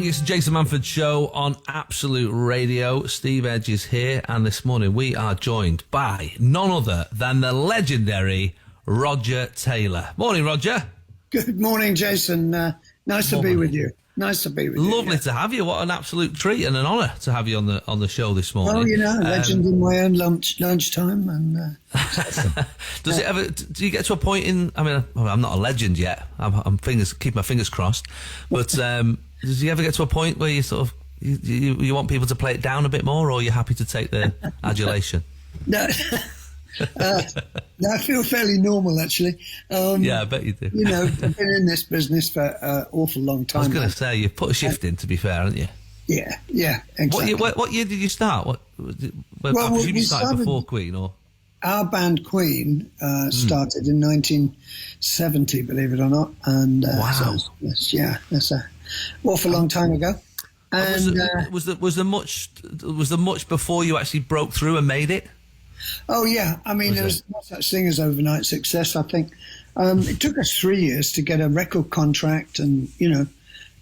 morning, it's the Jason Manford Show on Absolute Radio. Steve Edge is here, and this morning we are joined by none other than the legendary Roger Taylor. Morning, Roger. Good morning, Jason. Nice to be with you. Nice to be with you. Lovely to have you. What an absolute treat and an honour to have you on the show this morning. Well, you know, legend in my own lunchtime. And does it ever? Do you get to a point in? I mean, I'm not a legend yet. I'm keep my fingers crossed. But does you ever get to a point where you sort of you want people to play it down a bit more, or are you happy to take the adulation? No. I feel fairly normal, actually. Yeah, I bet you do. You know, I've been in this business for an awful long time. I was going to say, you've put a shift in, to be fair, haven't you? Yeah, exactly. What year did you start? I presume you started before Queen, or? Our band Queen started in 1970, believe it or not. And wow. So, that's an awful long time ago. And was there much before you actually broke through and made it? Oh, yeah. I mean, there was no such thing as overnight success, I think. It took us 3 years to get a record contract and, you know,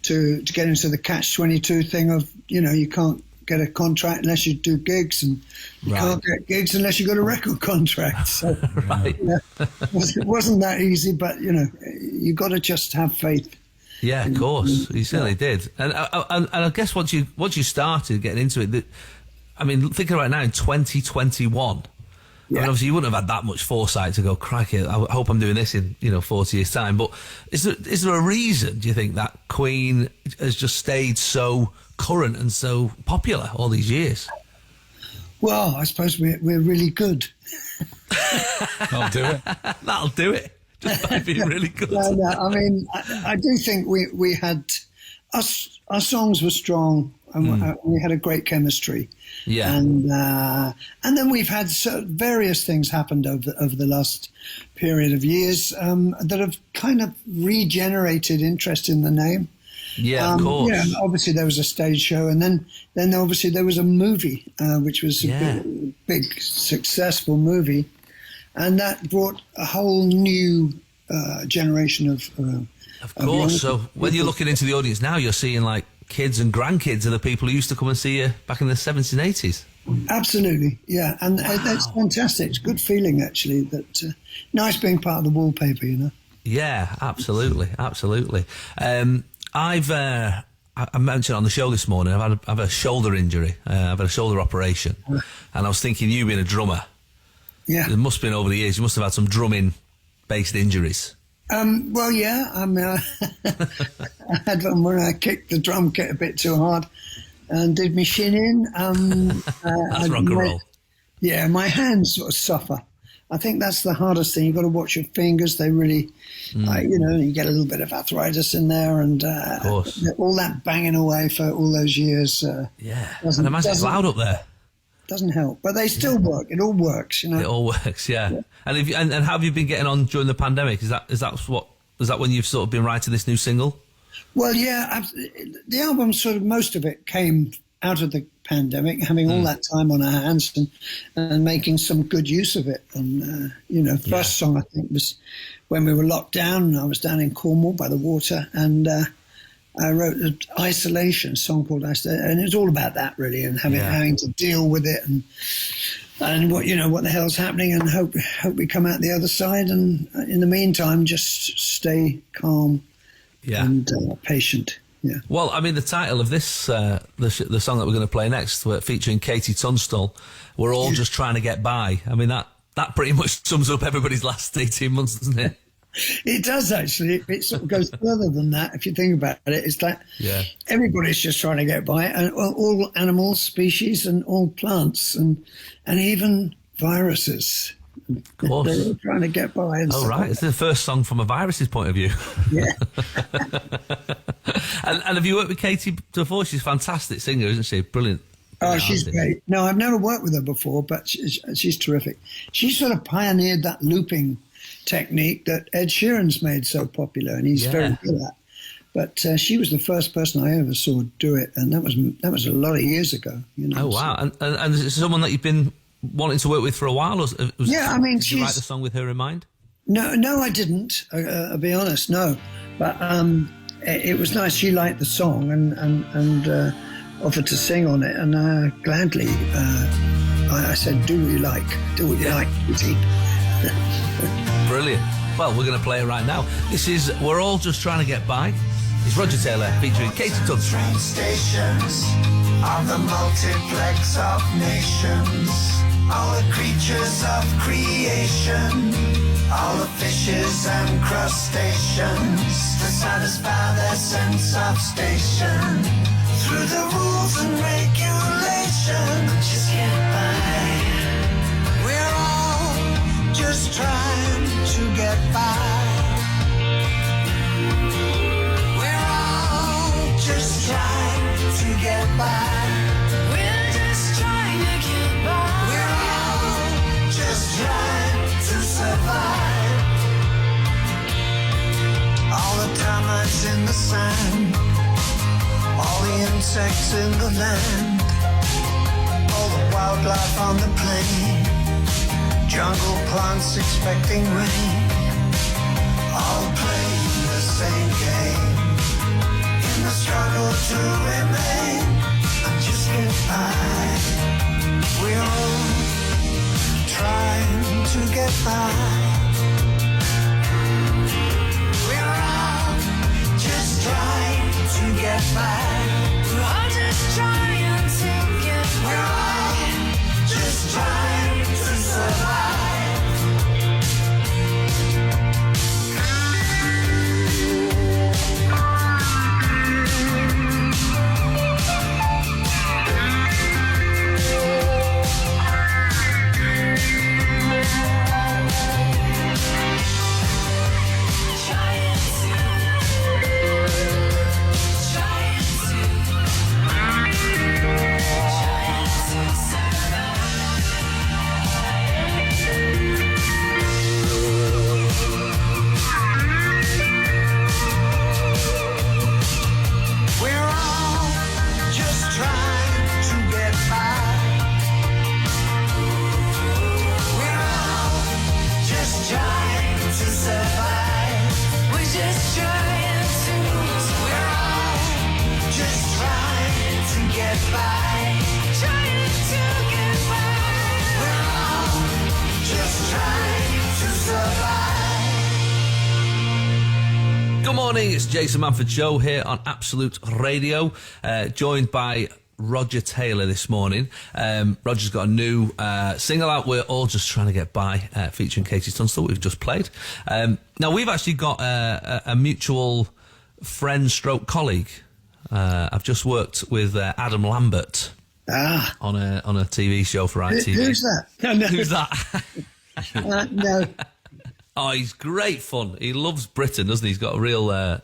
to get into the catch-22 thing of, you know, you can't get a contract unless you do gigs, and you can't get gigs unless you got a record contract. So right. It wasn't that easy, but, you know, you got to just have faith. Yeah, of course. You certainly did. And I guess once you started getting into it, I mean, thinking right now in 2021, I mean, obviously you wouldn't have had that much foresight to go, crikey, I hope I'm doing this in 40 years' time. But is there a reason, do you think, that Queen has just stayed so current and so popular all these years? Well, I suppose we're really good. That'll do it. That'll do it. Just by being really good. No, I mean, I do think we had our songs were strong, and we had a great chemistry. Yeah, and then we've had various things happened over the last period of years that have kind of regenerated interest in the name. Yeah, of course. Yeah, obviously there was a stage show, and then obviously there was a movie, which was a big successful movie, and that brought a whole new generation of. Of course. So when you're looking into the audience now, you're seeing like kids and grandkids of the people who used to come and see you back in the 70s and 80s. Absolutely, yeah. And that's fantastic. It's a good feeling, actually. That nice being part of the wallpaper, you know. Yeah, absolutely. I mentioned on the show this morning, I've had a shoulder injury. I've had a shoulder operation. And I was thinking, you being a drummer, it must have been over the years, you must have had some drumming-based injuries. Well, yeah. I mean, I had one where I kicked the drum kit a bit too hard and did my shin in. That's rock and roll. Yeah, my hands sort of suffer. I think that's the hardest thing. You've got to watch your fingers. They really, you get a little bit of arthritis in there, and of course. All that banging away for all those years. And imagine it's loud up there. Doesn't help, but they still work. It all works, you know. It all works, yeah. And how have you been getting on during the pandemic? Is that when you've sort of been writing this new single? Well, yeah, the album most of it came out of the pandemic, having all that time on our hands and making some good use of it. And first song I think was when we were locked down, and I was down in Cornwall by the water, and I wrote an isolation song called Isolation, and it was all about that really, and having to deal with it and what the hell's happening, and hope we come out the other side, and in the meantime just stay calm and patient. Yeah. Well, I mean, the title of this the song that we're going to play next, featuring Katie Tunstall, we're all just trying to get by. I mean, that pretty much sums up everybody's last 18 months, doesn't it? It does, actually. It sort of goes further than that, if you think about it. It's like everybody's just trying to get by, and all animals, species, and all plants, and even viruses. Of course. They're all trying to get by. And right. It's the first song from a virus's point of view. Yeah. and have you worked with Katie before? She's a fantastic singer, isn't she? Brilliant. Oh, she's great. No, I've never worked with her before, but she's terrific. She sort of pioneered that looping technique that Ed Sheeran's made so popular, and he's very good at. But she was the first person I ever saw do it, and that was a lot of years ago. You know. Oh wow! And is it someone that you've been wanting to work with for a while? Did you write the song with her in mind? No, I didn't. I'll be honest, no. But it was nice. She liked the song and offered to sing on it, and gladly I said, "Do what you like, Katie." Brilliant. Well, we're going to play it right now. This is "We're All Just Trying to Get By." It's Roger Taylor featuring Katie Tunstall. Train stations of the multiplex of nations, all the creatures of creation, all the fishes and crustaceans, to satisfy their sense of station, through the rules and regulations, just get by. We're all just trying to get by. Just trying to get by. We're just trying to get by. We're all just trying to survive. All the termites in the sand, all the insects in the land, all the wildlife on the plain, jungle plants expecting rain, all playing the same game. The struggle to remain and just get by. We're all trying to get by. We're all just trying to get by. We're all just trying to get by. We're all just trying to survive. Good morning, it's Jason Manford Show here on Absolute Radio, joined by Roger Taylor this morning. Roger's got a new single out, We're All Just Trying to Get By, featuring Katie Tunstall, we've just played. Now, we've actually got a mutual friend stroke colleague. I've just worked with Adam Lambert on a TV show for ITV. Who's that? No. Who's that? No. Oh, he's great fun. He loves Britain, doesn't he? He's got a real...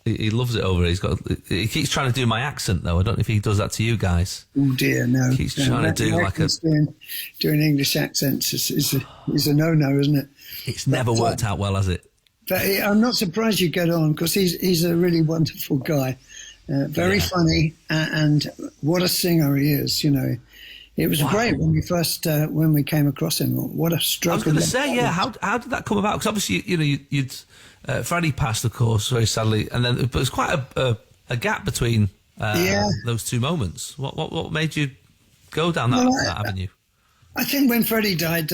he loves it over. He keeps trying to do my accent, though. I don't know if he does that to you guys. Oh, dear, no. He's trying to do like a... Doing English accents is a no-no, isn't it? It's never worked out well, has it? But I'm not surprised you get on, because he's a really wonderful guy. Very funny, and what a singer he is, you know. It was great when we first when we came across him. What a struggle! I was going to say, how did that come about? Because obviously, you know, you'd Freddie passed, of course, very sadly, and then but there's quite a gap between those two moments. What made you go down that avenue? I think when Freddie died,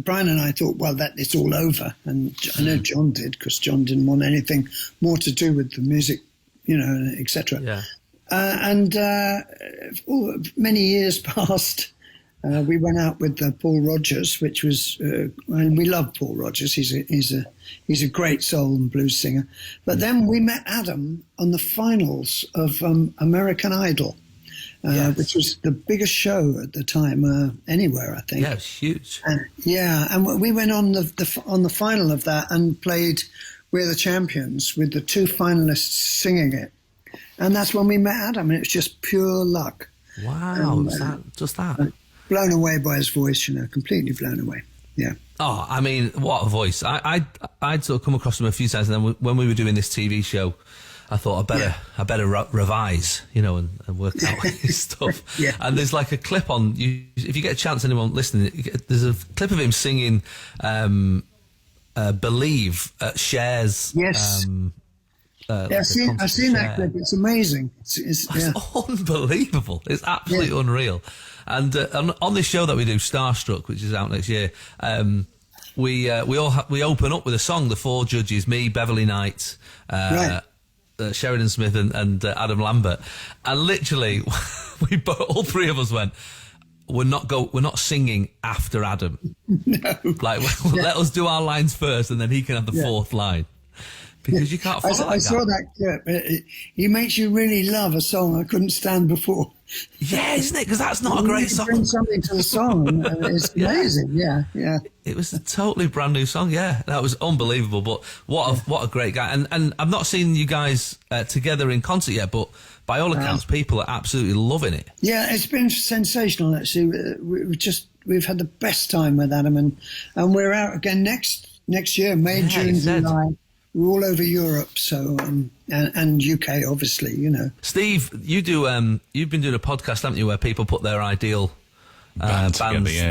Brian and I thought, well, that it's all over, and I know John did, because John didn't want anything more to do with the music, you know, etc. Yeah. Many years passed. We went out with Paul Rodgers, which was, and we love Paul Rodgers. He's a great soul and blues singer. But then we met Adam on the finals of American Idol, which was the biggest show at the time anywhere, I think. Yeah, it was huge. And we went on the final of that and played We're the Champions with the two finalists singing it. And that's when we met Adam, and it was just pure luck. Wow, just that? Blown away by his voice, you know, completely blown away. Yeah. Oh, I mean, what a voice. I'd sort of come across him a few times, and then when we were doing this TV show, I thought I better revise, you know, and work out his stuff. Yeah. And there's like a clip on, if you get a chance, anyone listening, there's a clip of him singing Believe at Cher's... Yes. I've seen that clip. It's amazing. It's Unbelievable. It's absolutely unreal. And on this show that we do, Starstruck, which is out next year, we open up with a song. The four judges, me, Beverly Knight, Sheridan Smith, and Adam Lambert, and literally, all three of us went, we're not singing after Adam. No. Like, let us do our lines first, and then he can have the fourth line. Because you can't follow I saw that clip. He makes you really love a song I couldn't stand before. Yeah, isn't it? Because that's not a great song. Bring something to the song. It's amazing. Yeah. It was a totally brand new song. Yeah, that was unbelievable. But what a great guy. And I've not seen you guys together in concert yet, but by all accounts, people are absolutely loving it. Yeah, it's been sensational. Actually, we've had the best time with Adam, and we're out again next year, May, June, July. We're all over Europe, so and UK, obviously, you know. Steve, you've been doing a podcast, haven't you, where people put their ideal bands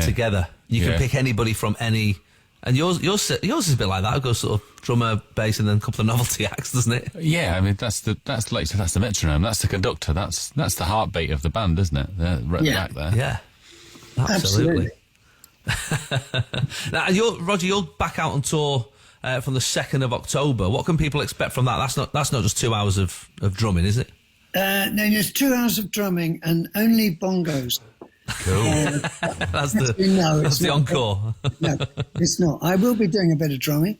together. You can pick anybody from any, and yours is a bit like that. It goes sort of drummer, bass, and then a couple of novelty acts, doesn't it? Yeah, I mean that's like you said, that's the metronome, that's the conductor, that's the heartbeat of the band, isn't it? Back there. Yeah, absolutely. Now, Roger, you're back out on tour. From the 2nd of October. What can people expect from that? That's not just 2 hours of drumming, is it? No, there's 2 hours of drumming and only bongos. Cool. That's the encore. No, it's not. I will be doing a bit of drumming,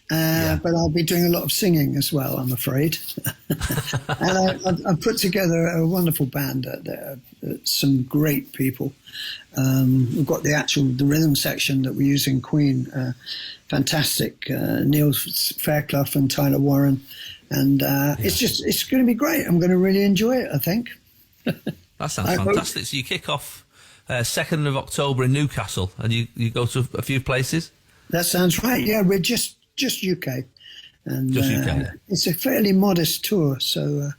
but I'll be doing a lot of singing as well, I'm afraid. And I've put together a wonderful band. Some great people. We've got the rhythm section that we use in Queen. Fantastic. Neil Fairclough and Tyler Warren. And it's going to be great. I'm going to really enjoy it, I think. That sounds fantastic. So you kick off 2nd of October in Newcastle, and you go to a few places? That sounds right. Yeah, we're just UK. And just UK. It's a fairly modest tour, so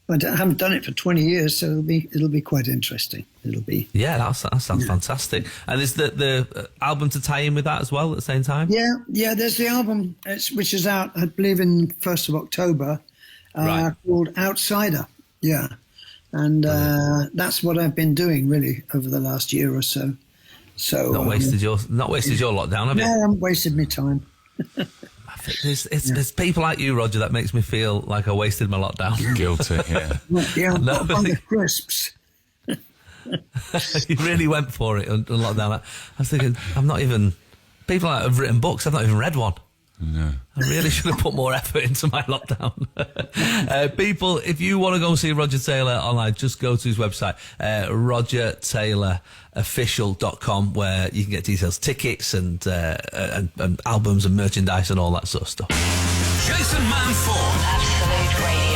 I haven't done it for 20 years, so it'll be quite interesting. It'll be. Yeah, that sounds fantastic. And is the album to tie in with that as well at the same time? Yeah. There's the album which is out, I believe, in 1st of October, called Outsider. Yeah, and that's what I've been doing really over the last year or so. So not wasted your lockdown, have you? No, I haven't wasted my time. It's people like you, Roger, that makes me feel like I wasted my lockdown. Guilty, yeah. Yeah, on the crisps. You really went for it on lockdown. I was thinking, people that have written books, I've not even read one. No. I really should have put more effort into my lockdown. People, if you want to go and see Roger Taylor online, just go to his website, rogertaylorofficial.com, where you can get details, tickets and albums and merchandise and all that sort of stuff. Jason Manford. Absolute Radio.